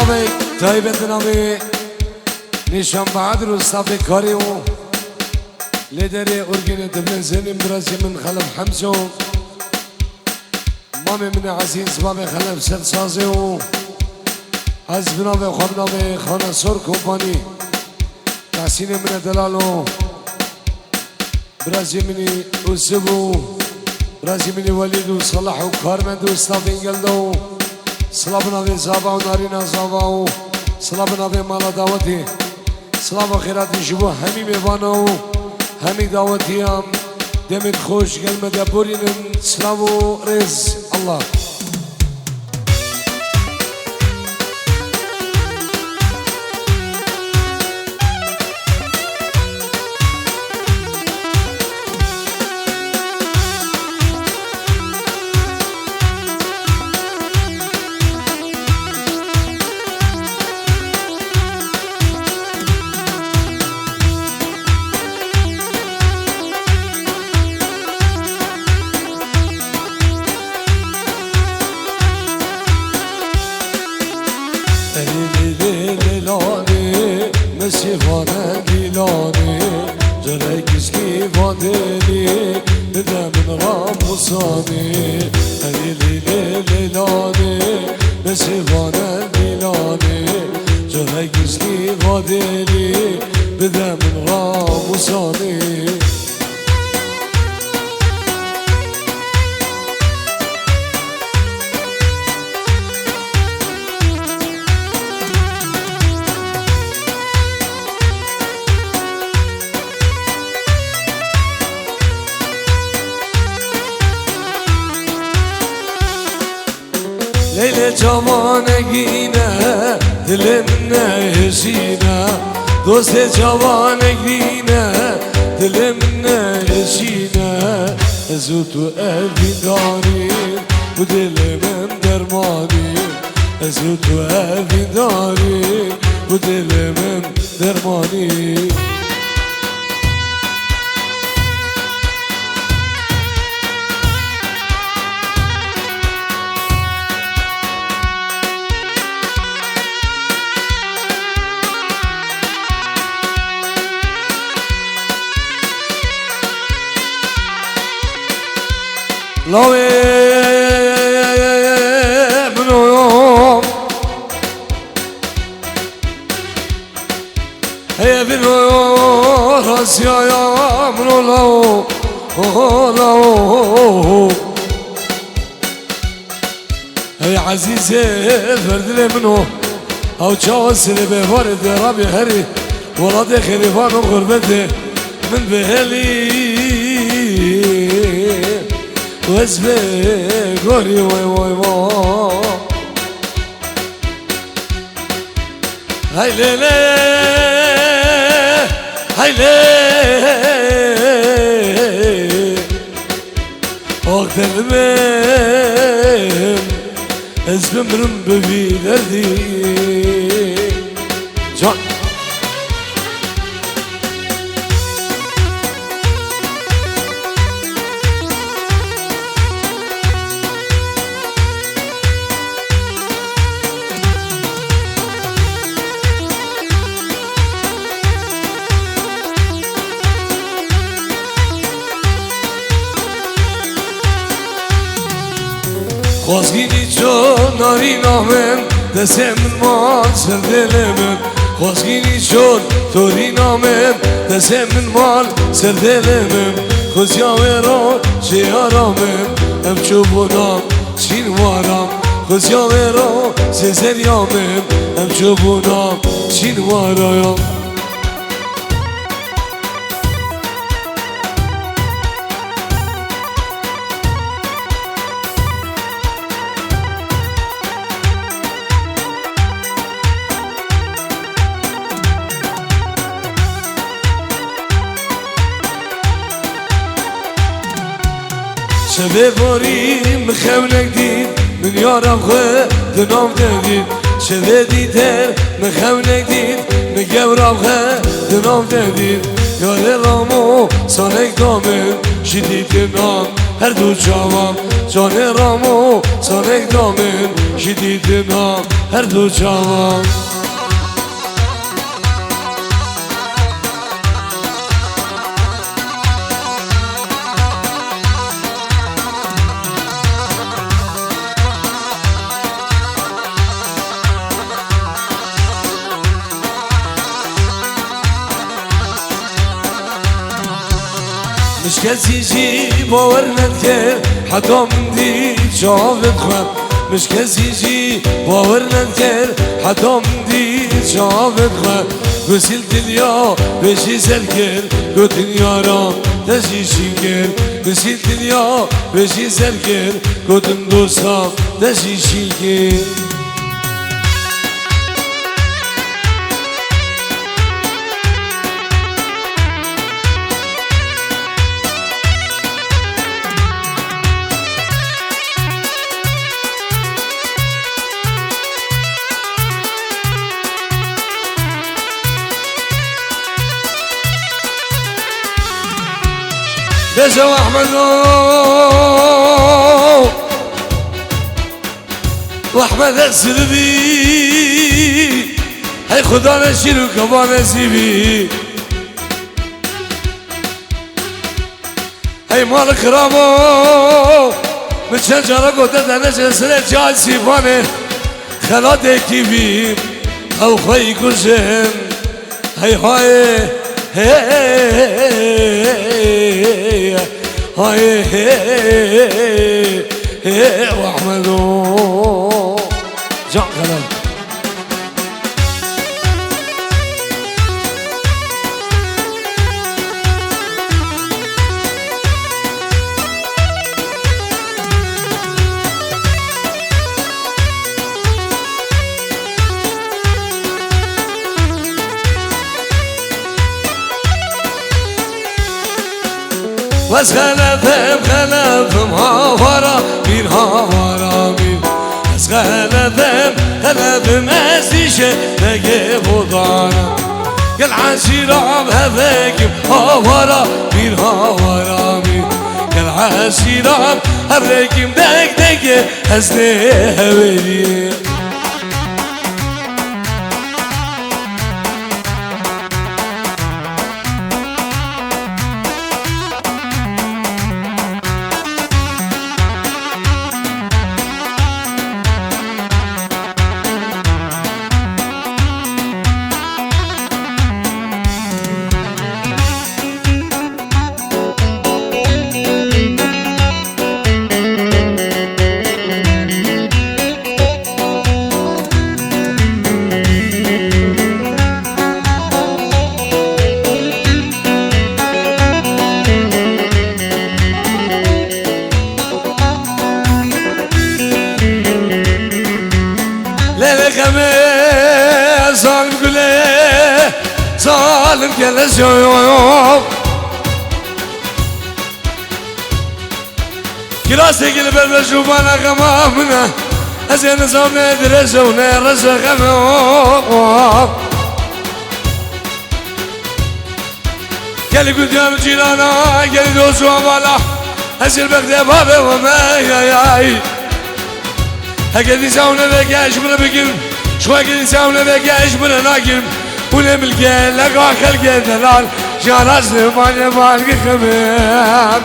نامه تایبت نامه نشان بعد رو صاف کاری و لیدر ارگن دبلن زنیم درازی من خلف حمزه و مام من عزیز باب خلف سرسازه و از بنام خواب نام خانه سر کمپانی تحسین من دلالو برازی منی اوسبو برازی منی ولید و صلاح و کارمند و استاف انگلده و صلاح نام زابا و نارینا زابا و صلاح نام مالا دعوتی صلاح و خیراتی شبو همی میوانو همی دعوتی هم دمت خوش گلمه دبورینن سلام و رز الله مسیفانه دیلانه جرکیز کی وادلی بدم غاموسانه لیلی لیلانه مسیفانه دیلانه جرکیز کی وادلی بدم غاموسانه لیل جوانگینه دلم نهشینه دوست جوانگینه دلم نهشینه ازو تو اوی داریم و دلم درمانیم ازو تو اوی داریم و دلم درمانیم لوی منو هی منو راسیا یا منو لو هی عزیزه فردل منو او چاوسلی به وارد رابی هری ولاد خریفان و غربته من بهلی وزبه گوری وای وای وای های لیلی های لیلی آق دلمم از بمرم ببیلردی جان خوزگینی چون ناری نامن دستم مال سر دلمن خوزگینی چون توری نامن دستم مال سر دلمن خوزیا وران چه آرامن ام چوبونام چین وارم خوزیا وران چه زریامن ام چوبونام چین وارم شبه باریم خونک دید من یارم خواه دنام دید شبه دیتر من خونک دید من گورم خواه دنام دید یار رامو سانک دامن شدید نام هر دو جوان جان رامو سانک دامن جدیدنا هر دو جوان مش کسی جی باور ندکرد حتی من دی جاوت خواب مش کسی جی باور ندکرد حتی من دی جاوت خواب گسیل دنیا بشی سر کرد گو دنیا را تشیشی کرد گسیل دنیا بشی سر کرد گو دن دوستا تشیشی کرد بشو احمدو واحمد السلبي هاي خدا نشيل وكبا نسيبي هاي مالك رامو متشجرة قدت انا جسر جال سيفاني خلاتي كيبي او خي كشم هاي هاي هاي واحمدو جان خلال بس خلفم هاورا بیر هاورا بیر بس خلفم ازیشه نگه بودانا گل عشیرام هفکم هاورا بیر هاورا بیر گل عشیرام هفکم دک دکه هزنه هوری ظالم قلي ظالم جلس يوم كراسي قلب المشوفانا غمامنا أزين صومنا درسونا رسا غمام قالي قدام جيرانا قالي دوسوا بالا أزين بغداد بابا وما ياي هكذا ساونا ذاك من بقل شوي كذا ساونا ذاك من ناقل ولا ملقى لقى خلق الدلال جالس ما بالك خمام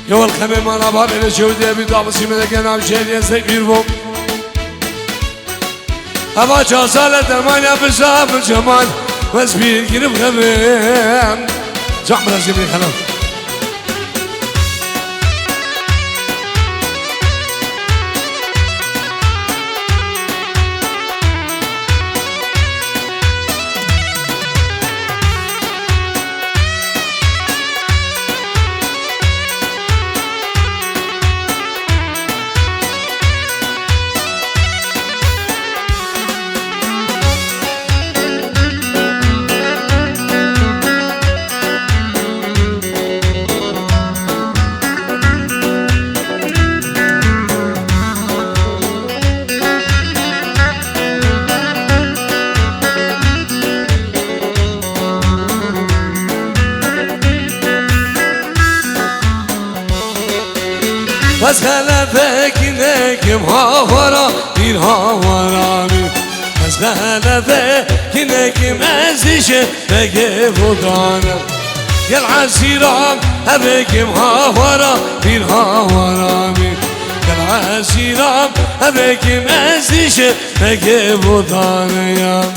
يا الخمام انا بابي لشودي بيطابسي من كان شيء يستكبر فوق ابا جاسالة المانيا بشاف الجمال بس بيقلب خمام زعمر الزمري خلاص از غلبه گینگم هاورا بیر هاورامی از غلبه گینگم ازیشه بگه بودانم گل عزیرام هبگم هاورا بیر هاورامی گل عزیرام هبگم ازیشه بگه بودانم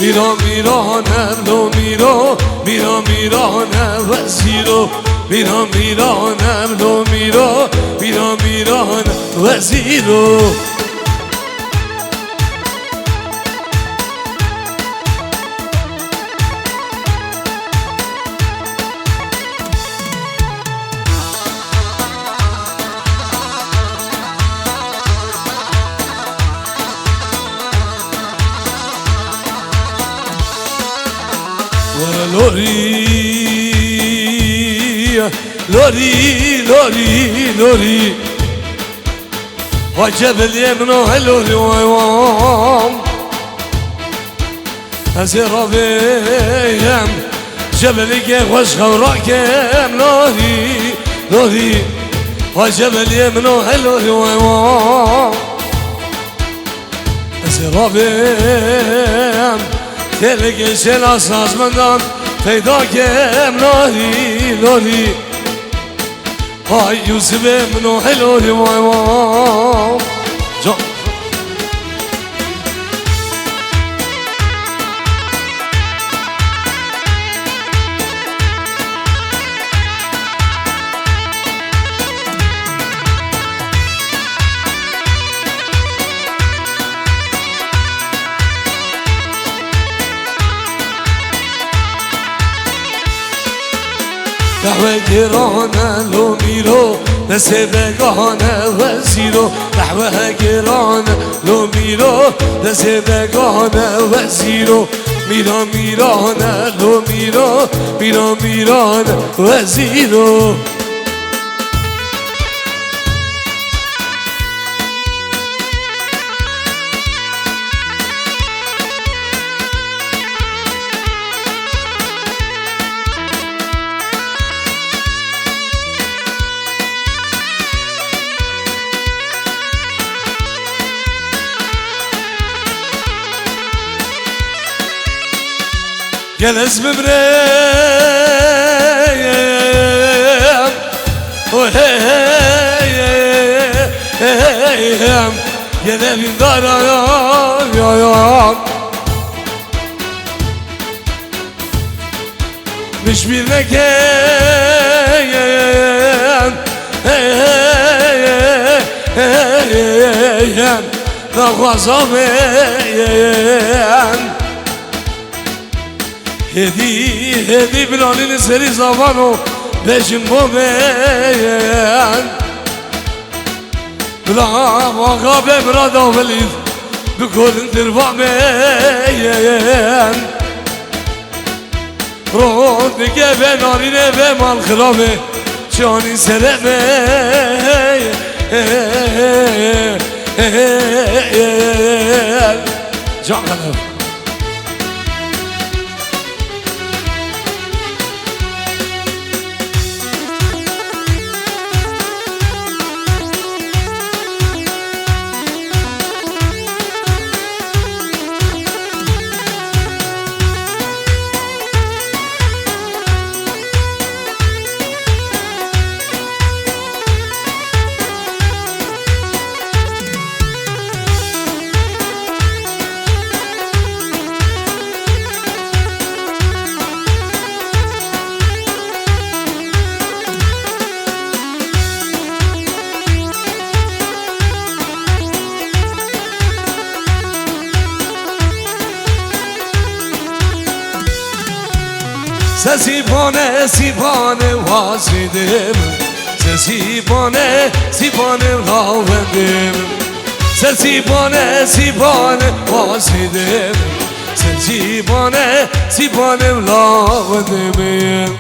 میرا میرانم لو میرا میرانم وزیرو میرا میرانم لو میرا میرانم وزیرو لوری لوری لوری لوری وجب اليمن هلوري ويوم أزير بيهم جبلك وشخ وراكم لوري لوري وجب اليمن هلوري ويوم أزير بيهم تلقي شل أساس مندان پیداکم لوری لوری های یوسف منو هلوری وای وای جان نحو گرانه لو میرو دسته بگانه وزیرو نحو گرانه لو میرو دسته بگانه وزیرو میرا میرانه لو میرا میرانه وزیرو جلس ببريم وهيم جلبي ضرام يا مش بالمكان نخوصامين هدي بلالين سري زبانو بجم بومين بلا واقع بمرادا وليد بكل دربامين رود نگه به نارینه به مال خرابه جانی سلمه جان خلاب سیبانه سیبانه واسیدم سیبانه سیبانه لاوندم سیبانه سیبانه واسیدم سیبانه سیبانه لاوندم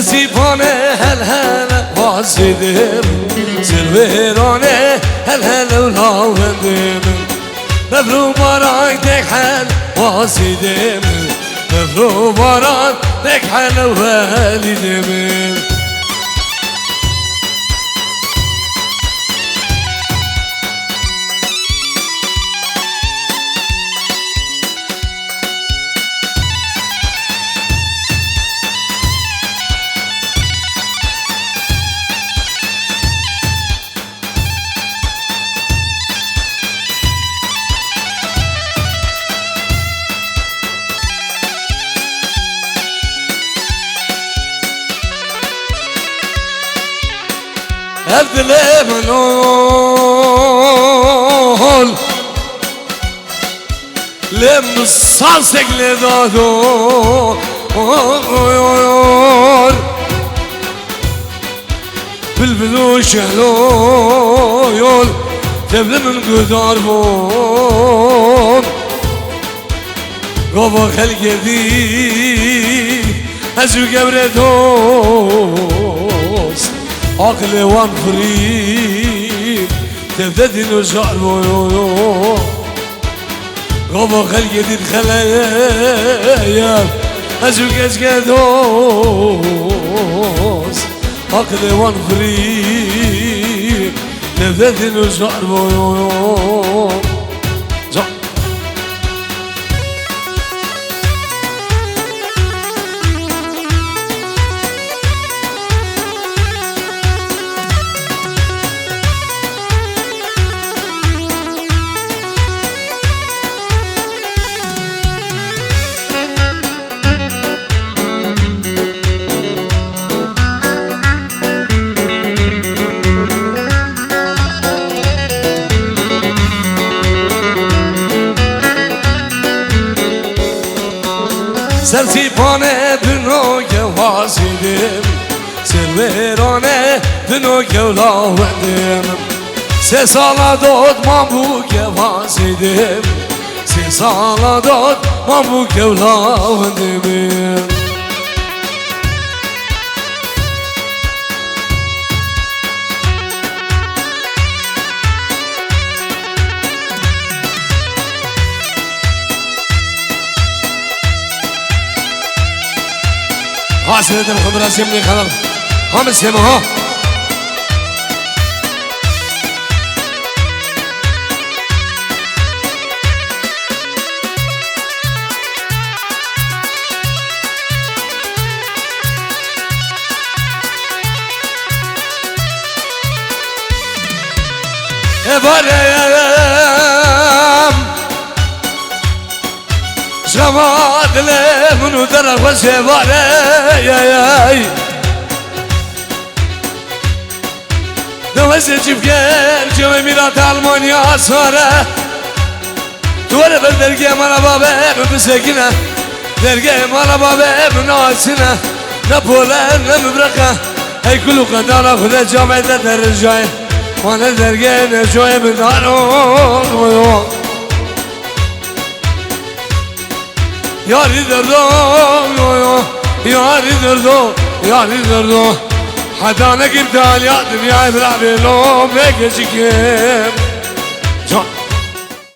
سیبانه هل هل واسیدم سلویرانه هل هل ولاوندم بفرو باران دکحل واسیدم بفرو باران دکحل ولیدم الدلي منول لم الصلصق لدادو بالبلو شهلول تبلي من قدار بون قوة خلق دي أزو قبردوس عقل وان فريد تبدأ ديناصور بويو قوة خلق دي الخلايا أزو قدوس عقل وان فريد تبدأ ديناصور بويو سیبانه بنو که واسیدم سلویرانه بنو که لاوندم 3 سال داد من بو که واسیدم 3 سال داد من بو که لاوندم حاسد الخضرة سيمني خلق هم السمها برام شماد له منو درخ وسباره دوست جبكر جمع ميرات ألمانيا صاره دوره بالدرجة مالا بابا بسكنه درجة مالا بابا بناسنه نبوله نمبرقه هي كله قدارة خدا جامعة درجة وانا درجة نجوي بدارو ياري دردو ياري دردو ياري دردو حدا نقدر يا دنيا بلا بلوم بكشكم